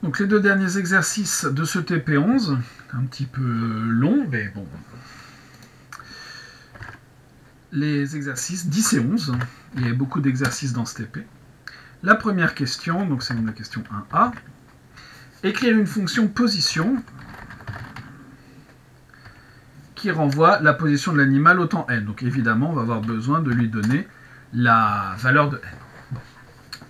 Donc les deux derniers exercices de ce TP11, un petit peu long, mais bon. Les exercices 10 et 11, il y a beaucoup d'exercices dans ce TP. La première question, donc c'est la question 1A, écrire une fonction position qui renvoie la position de l'animal au temps n. Donc évidemment, on va avoir besoin de lui donner la valeur de n.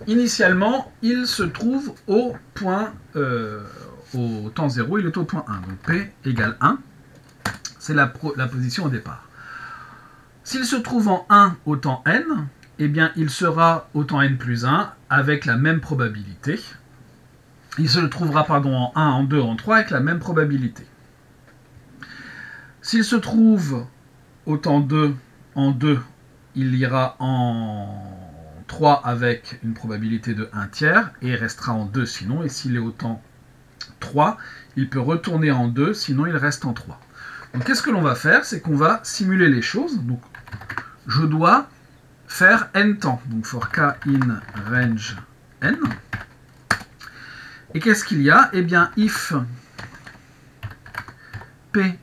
Initialement, il se trouve au point, au temps 0, il est au point 1. Donc P égale 1, c'est la position au départ. S'il se trouve en 1 au temps n, eh bien il sera au temps n plus 1 avec la même probabilité. Il se trouvera en 1, en 2, en 3 avec la même probabilité. S'il se trouve au temps 2 en 2, il ira en 3 avec une probabilité de 1 tiers et il restera en 2 sinon. Et s'il est au temps 3, il peut retourner en 2, sinon il reste en 3. Donc qu'est-ce que l'on va faire? C'est qu'on va simuler les choses. Donc je dois faire n temps. Donc for k in range n. Et qu'est-ce qu'il y a? Eh bien, if p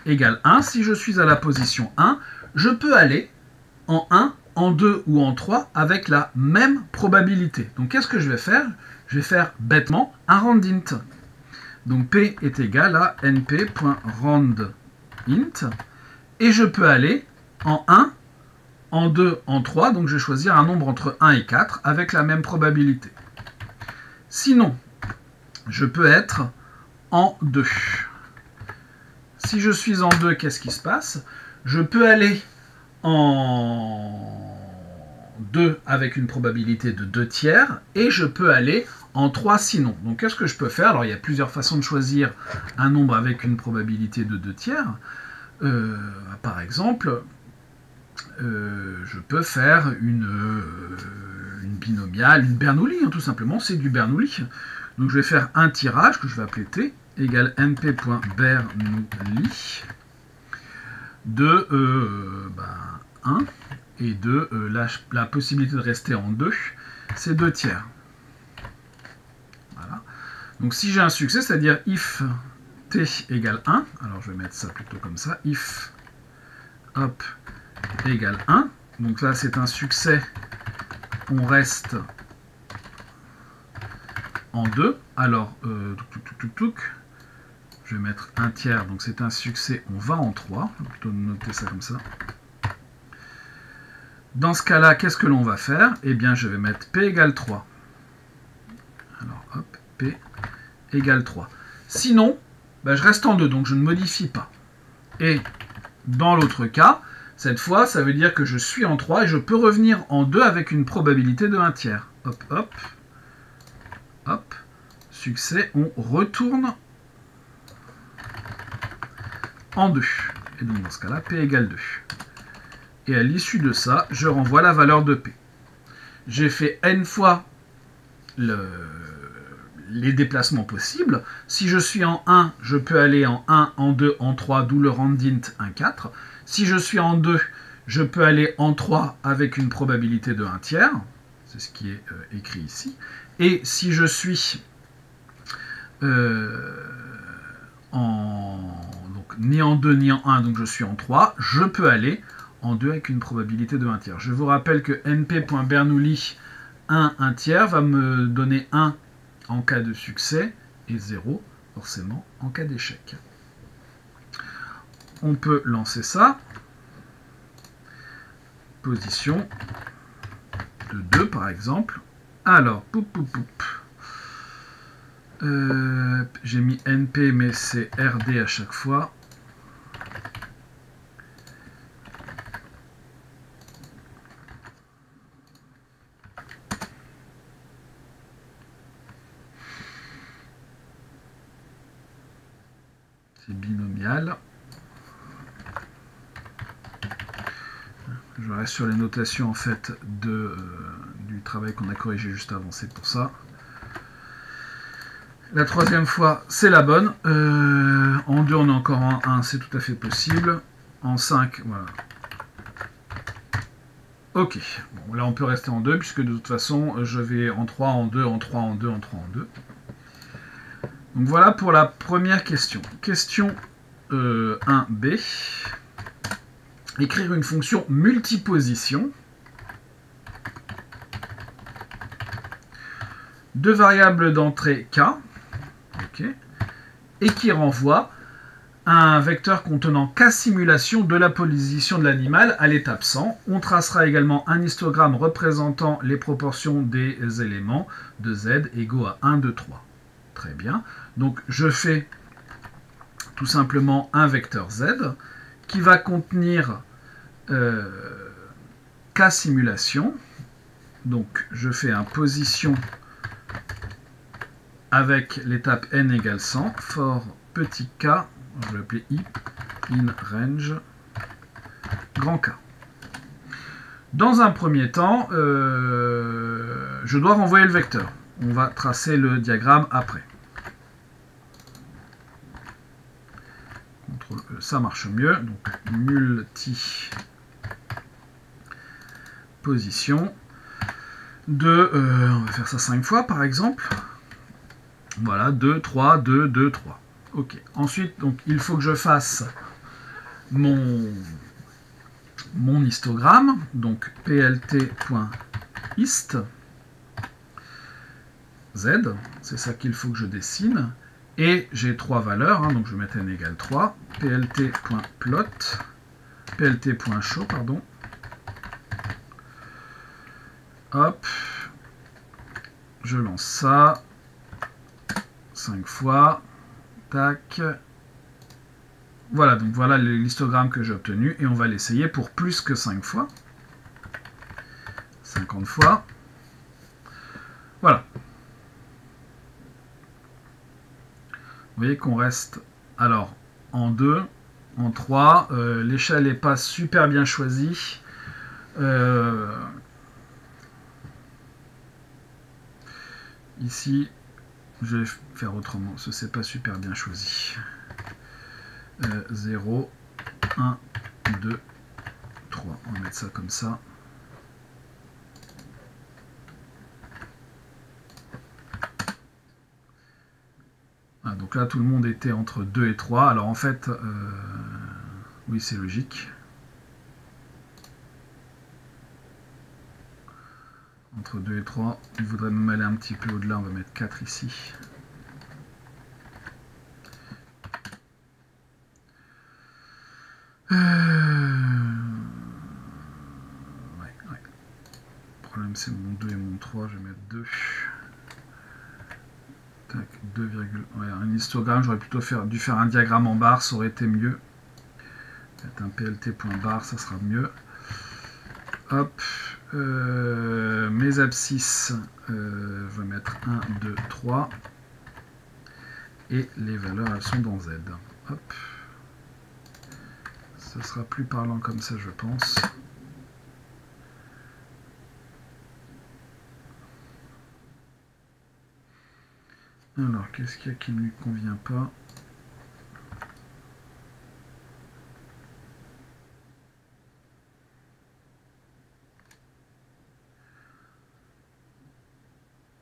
égale 1, si je suis à la position 1, je peux aller en 1, en 2 ou en 3 avec la même probabilité. Donc qu'est-ce que je vais faire? Je vais faire bêtement un randint. Donc p est égal à np.randint. Et je peux aller en 1, en 2, en 3. Donc je vais choisir un nombre entre 1 et 4 avec la même probabilité. Sinon, je peux être en 2. Si je suis en 2, qu'est-ce qui se passe? Je peux aller en 2 avec une probabilité de 2 tiers et je peux aller en 3 sinon. Donc qu'est-ce que je peux faire? Alors il y a plusieurs façons de choisir un nombre avec une probabilité de 2 tiers. Par exemple, je peux faire une binomiale, une Bernoulli, hein, tout simplement, c'est du Bernoulli. Donc je vais faire un tirage que je vais appeler T égale np.bernoulli de 1 et de la possibilité de rester en 2, c'est 2 tiers. Voilà. Donc si j'ai un succès, c'est-à-dire if t égale 1, alors je vais mettre ça plutôt comme ça, if hop égale 1, donc là c'est un succès, on reste en 2, alors je vais mettre un tiers, donc c'est un succès, on va en 3, je vais plutôt noter ça comme ça. Dans ce cas-là, qu'est-ce que l'on va faire? Eh bien, je vais mettre P égale 3. Alors, hop, P égale 3. Sinon, je reste en 2, donc je ne modifie pas. Et dans l'autre cas, cette fois, ça veut dire que je suis en 3 et je peux revenir en 2 avec une probabilité de 1 tiers. Hop, hop, hop, succès, on retourne en 2. Et donc, dans ce cas-là, P égale 2. Et à l'issue de ça, je renvoie la valeur de P. J'ai fait n fois les déplacements possibles. Si je suis en 1, je peux aller en 1, en 2, en 3, d'où le randint 1, 4. Si je suis en 2, je peux aller en 3 avec une probabilité de 1 tiers. C'est ce qui est écrit ici. Et si je suis donc, ni en 2 ni en 1, donc je suis en 3, je peux aller en 2 avec une probabilité de 1 tiers. Je vous rappelle que np.bernoulli 1 tiers va me donner 1 en cas de succès et 0 forcément en cas d'échec. On peut lancer ça. Position de 2 par exemple. Alors, j'ai mis np mais c'est rd à chaque fois. C'est binomial. Je reste sur les notations en fait du travail qu'on a corrigé juste avant, c'est pour ça. La troisième fois, c'est la bonne. En 2, on est encore en 1, c'est tout à fait possible. En 5, voilà. Ok, bon, là on peut rester en 2, puisque de toute façon, je vais en 3, en 2, en 3, en 2, en 3, en 2. Donc voilà pour la première question. Question 1b. Écrire une fonction multiposition de variables d'entrée k, okay, et qui renvoie un vecteur contenant k simulation de la position de l'animal à l'étape 100. On tracera également un histogramme représentant les proportions des éléments de z égaux à 1, 2, 3. Très bien. Donc je fais tout simplement un vecteur z qui va contenir k simulation. Donc je fais un position avec l'étape n égale 100 for petit k, je vais l'appeler i, in range grand K. Dans un premier temps, je dois renvoyer le vecteur. On va tracer le diagramme après. CTRL E, ça marche mieux. Donc multi position de, on va faire ça 5 fois par exemple. Voilà, 2, 3, 2, 2, 3. Ok. Ensuite, donc, il faut que je fasse mon histogramme. Donc plt.hist z, c'est ça qu'il faut que je dessine. Et j'ai 3 valeurs, hein, donc je vais mettre n égale 3. plt.plot, plt.show, pardon. Hop. Je lance ça. 5 fois. Tac. Voilà, donc voilà l'histogramme que j'ai obtenu. Et on va l'essayer pour plus que 5 fois. 50 fois. Voilà. Vous voyez qu'on reste alors en 2, en 3. L'échelle n'est pas super bien choisie. Ici, je vais faire autrement. Ce n'est pas super bien choisi. 0, 1, 2, 3. On va mettre ça comme ça. Ah, donc là, tout le monde était entre 2 et 3. Alors en fait, oui, c'est logique. Entre 2 et 3. Il voudrait même aller un petit peu au-delà. On va mettre 4 ici. Ouais. Le problème, c'est mon 2 et mon 3. Je vais mettre 2. Tac, 2, ouais, un histogramme, j'aurais plutôt dû faire un diagramme en barre, ça aurait été mieux. Peut-être un plt.bar, ça sera mieux. Hop. Mes abscisses, je vais mettre 1, 2, 3. Et les valeurs, elles sont dans Z. Hop. Ça sera plus parlant comme ça, je pense. Alors, qu'est-ce qu'il y a qui ne lui convient pas?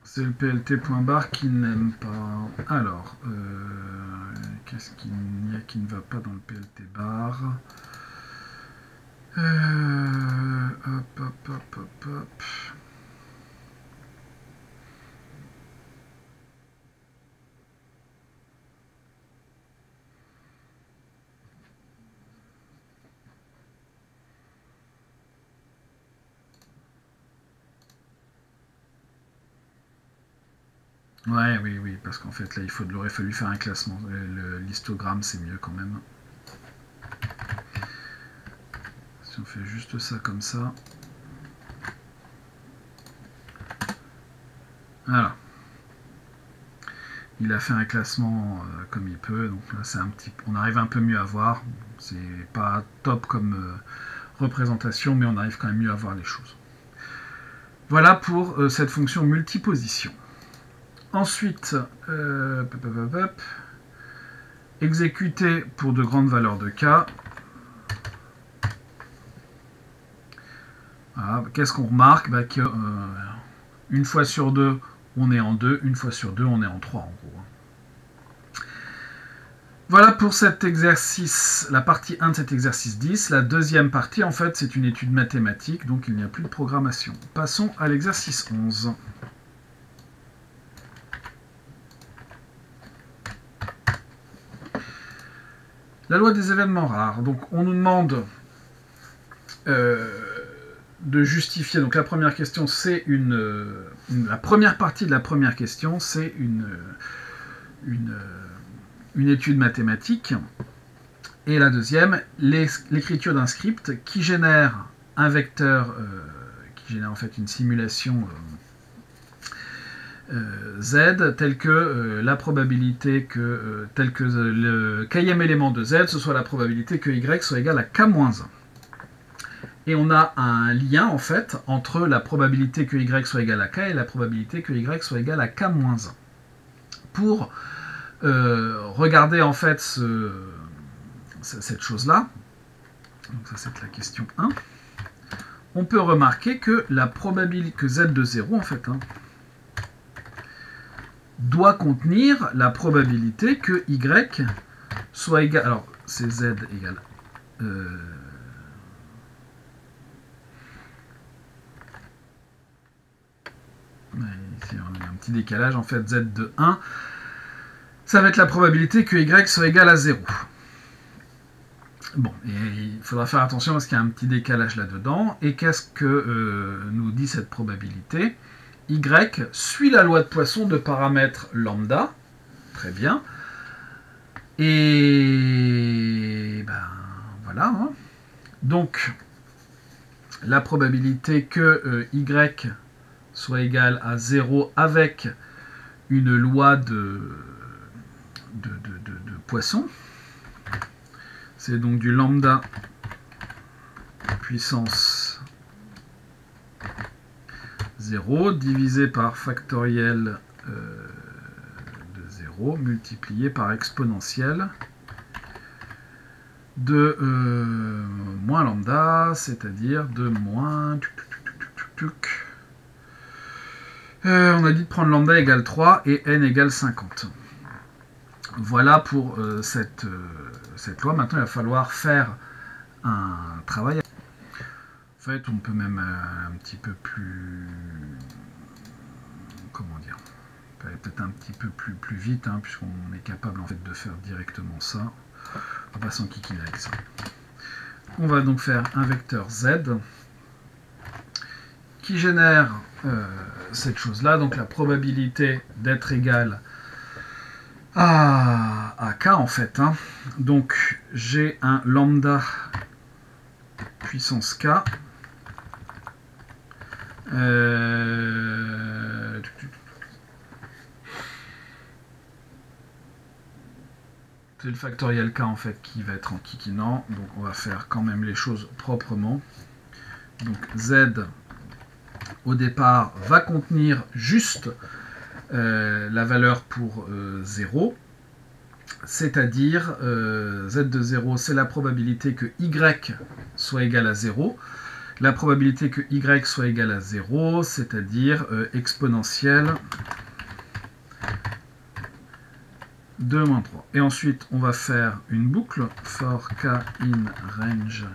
C'est le plt.bar qui n'aime pas. Alors, qu'est-ce qu'il y a qui ne va pas dans le plt.bar? Hop, hop, hop, hop, hop. Ouais, oui, oui, parce qu'en fait, là, il aurait fallu faire un classement. L'histogramme, c'est mieux quand même. Si on fait juste ça comme ça. Voilà. Il a fait un classement comme il peut, donc là, c'est un petit, on arrive un peu mieux à voir. C'est pas top comme représentation, mais on arrive quand même mieux à voir les choses. Voilà pour cette fonction multiposition. Ensuite, exécuter pour de grandes valeurs de k. Voilà. Qu'est-ce qu'on remarque? Que, une fois sur deux, on est en 2, une fois sur deux, on est en 3 en gros. Voilà pour cet exercice, la partie 1 de cet exercice 10. La deuxième partie, en fait, c'est une étude mathématique, donc il n'y a plus de programmation. Passons à l'exercice 11. La loi des événements rares. Donc on nous demande de justifier. Donc la première question, c'est la première partie de la première question, c'est une étude mathématique. Et la deuxième, l'écriture d'un script qui génère un vecteur, qui génère en fait une simulation Z, telle que la probabilité que, tel que le kème élément de Z, ce soit la probabilité que Y soit égal à K-1. Et on a un lien en fait entre la probabilité que Y soit égal à K et la probabilité que Y soit égal à K-1. Pour regarder en fait cette chose-là, donc ça c'est la question 1, on peut remarquer que la probabilité que Z de 0 en fait doit contenir la probabilité que Y soit égal, alors c'est Z égale ici on a un petit décalage, en fait Z de 1, ça va être la probabilité que Y soit égal à 0. Bon, et il faudra faire attention parce qu'il y a un petit décalage là-dedans. Et qu'est-ce que nous dit cette probabilité? Y suit la loi de Poisson de paramètres lambda. Très bien. Et ben voilà. Hein. Donc, la probabilité que Y soit égal à 0 avec une loi de Poisson. C'est donc du lambda puissance 0 divisé par factoriel de 0 multiplié par exponentielle de moins lambda, c'est-à-dire de moins... on a dit de prendre lambda égale 3 et n égale 50. Voilà pour cette loi. Maintenant, il va falloir faire un travail. En fait, on peut même un petit peu plus... Comment dire? On peut aller peut-être un petit peu plus vite, hein, puisqu'on est capable en fait de faire directement ça. On va pas s'enquiquiner avec ça. On va donc faire un vecteur Z qui génère cette chose-là, donc la probabilité d'être égale à K en fait. Hein. Donc j'ai un lambda puissance K. C'est le factoriel K en fait qui va être en kikinant. Donc on va faire quand même les choses proprement. Donc Z au départ va contenir juste la valeur pour 0. C'est-à-dire Z de 0, c'est la probabilité que Y soit égal à 0. La probabilité que Y soit égal à 0, c'est-à-dire exponentielle de moins 3. Et ensuite, on va faire une boucle for k in range.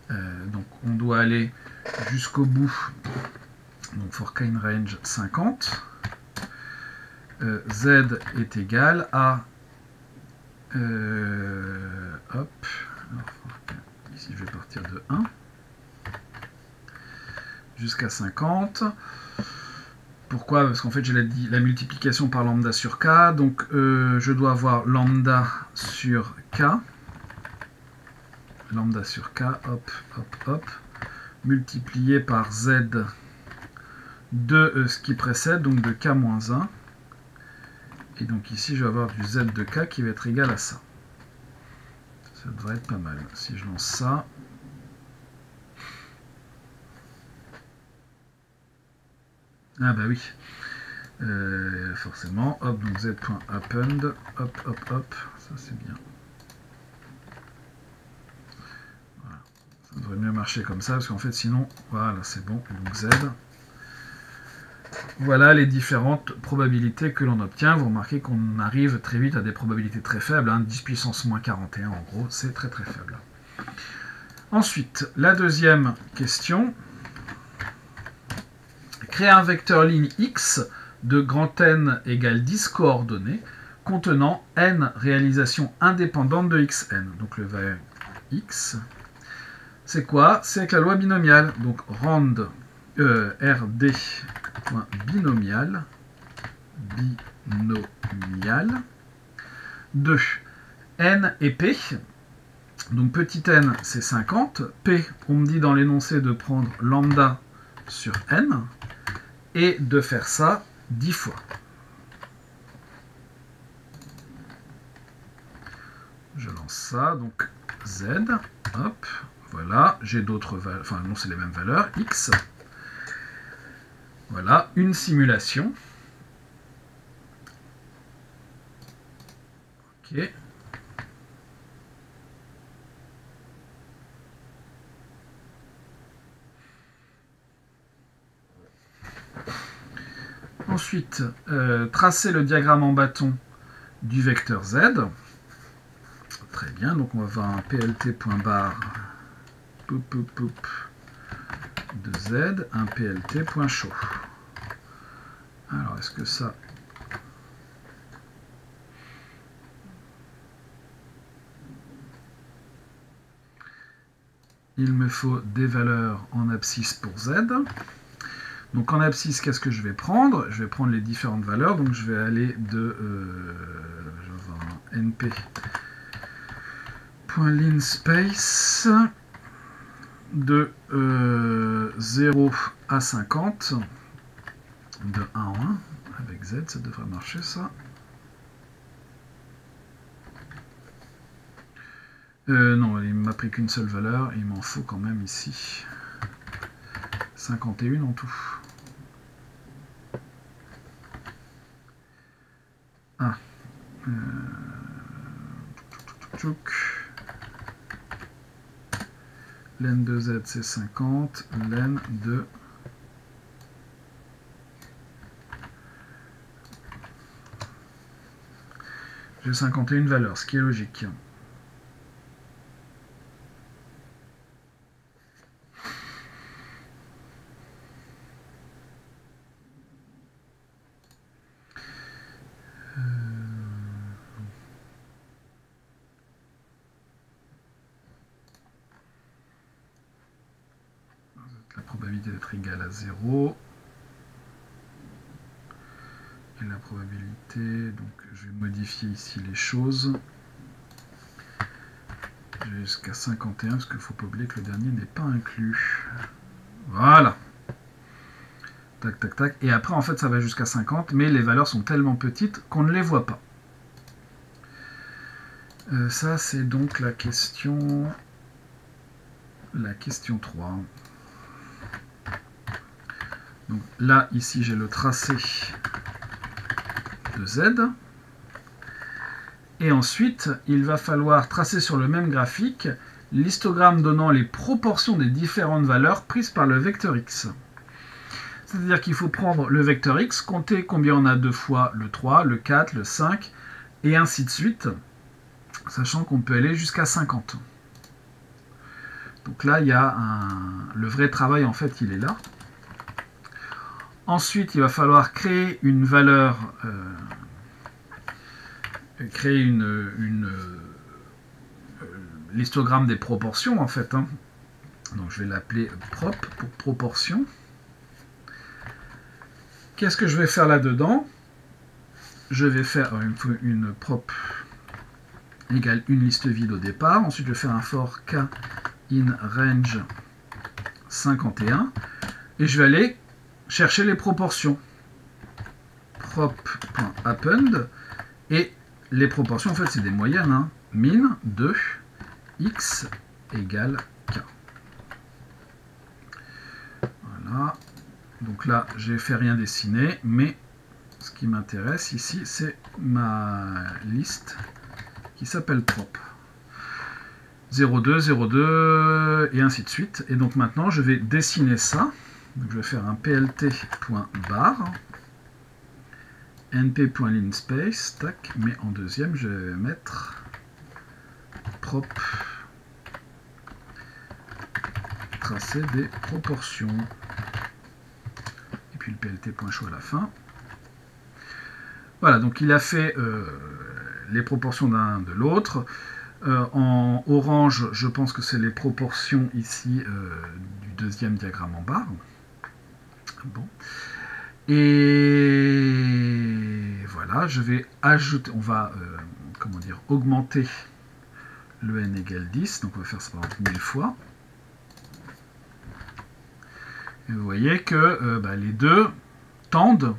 Donc, on doit aller jusqu'au bout. Donc, for k in range 50. Z est égal à... hop. Alors, ici, je vais partir de 1 jusqu'à 50. Pourquoi? Parce qu'en fait, j'ai la multiplication par lambda sur k. Donc, je dois avoir lambda sur k. Lambda sur k, hop, hop, hop. Multiplié par z de ce qui précède, donc de k-1. Et donc ici, je vais avoir du z de k qui va être égal à ça. Ça devrait être pas mal. Si je lance ça... Ah bah oui, forcément, hop, donc z.append, hop, hop, hop, ça c'est bien. Voilà. Ça devrait mieux marcher comme ça, parce qu'en fait sinon, voilà, c'est bon, donc z. Voilà les différentes probabilités que l'on obtient. Vous remarquez qu'on arrive très vite à des probabilités très faibles, hein, 10 puissance moins 41 en gros, c'est très très faible. Ensuite, la deuxième question. Créer un vecteur ligne x de grand N égale 10 coordonnées contenant n réalisations indépendantes de xn. Donc le vecteur x, c'est quoi? C'est avec la loi binomiale. Donc rd.binomial de n et p. Donc petit n c'est 50, p on me dit dans l'énoncé de prendre lambda sur n et de faire ça 10 fois. Je lance ça, donc z, hop, voilà, j'ai d'autres valeurs, enfin non c'est les mêmes valeurs, x. Voilà, une simulation. Ok. Ensuite, tracer le diagramme en bâton du vecteur z. Très bien, donc on va avoir un plt.bar de z, un plt.show. Alors, est-ce que ça... Il me faut des valeurs en abscisse pour z. Donc en abscisse, qu'est-ce que je vais prendre? Je vais prendre les différentes valeurs. Donc je vais aller de np.linspace de 0 à 50, de 1 en 1, avec z, ça devrait marcher ça. Non, il m'a pris qu'une seule valeur, il m'en faut quand même ici 51 en tout. Ah. Len de z c'est 50, len de... J'ai 51 valeurs, ce qui est logique. La probabilité d'être égale à 0. Et la probabilité, donc je vais modifier ici les choses. J'ai jusqu'à 51, parce qu'il ne faut pas oublier que le dernier n'est pas inclus. Voilà. Tac, tac, tac. Et après, en fait, ça va jusqu'à 50, mais les valeurs sont tellement petites qu'on ne les voit pas. Ça, c'est donc la question 3. Donc là, ici, j'ai le tracé de Z. Et ensuite, il va falloir tracer sur le même graphique l'histogramme donnant les proportions des différentes valeurs prises par le vecteur X. C'est-à-dire qu'il faut prendre le vecteur X, compter combien on a deux fois le 3, le 4, le 5, et ainsi de suite, sachant qu'on peut aller jusqu'à 50. Donc là, il y a le vrai travail, en fait, il est là. Ensuite, il va falloir créer une valeur, l'histogramme des proportions, en fait. Hein. Donc je vais l'appeler prop pour proportion. Qu'est-ce que je vais faire là-dedans? Je vais faire une prop égale une liste vide au départ. Ensuite, je vais faire un for k in range 51. Et je vais aller chercher les proportions. Prop.append. Et les proportions, en fait, c'est des moyennes. Hein. Min de x égale k. Voilà. Donc là, j'ai fait rien dessiner, mais ce qui m'intéresse ici, c'est ma liste qui s'appelle prop. 02, 02, et ainsi de suite. Et donc maintenant, je vais dessiner ça. Donc je vais faire un plt.bar np.linspace, tac, mais en deuxième, je vais mettre prop tracer des proportions. Et puis le plt.show à la fin. Voilà, donc il a fait les proportions d'un de l'autre. En orange, je pense que c'est les proportions ici du deuxième diagramme en bas. Bon. Et voilà, je vais ajouter, on va comment dire, augmenter le n égale 10, donc on va faire ça par exemple 1000 fois. Et vous voyez que les deux tendent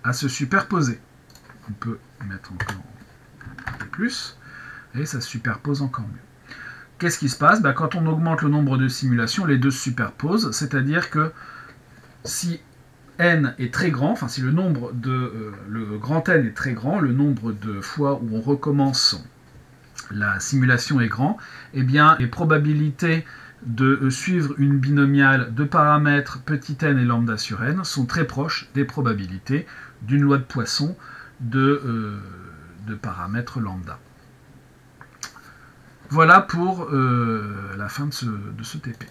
à se superposer. On peut mettre encore un peu plus, et ça se superpose encore mieux. Qu'est-ce qui se passe? Quand on augmente le nombre de simulations, les deux se superposent, c'est-à-dire que si n est très grand, enfin si le nombre de le grand n est très grand, le nombre de fois où on recommence la simulation est grand, eh bien les probabilités de suivre une binomiale de paramètres petit n et lambda sur n sont très proches des probabilités d'une loi de Poisson de paramètres lambda. Voilà pour la fin de ce TP.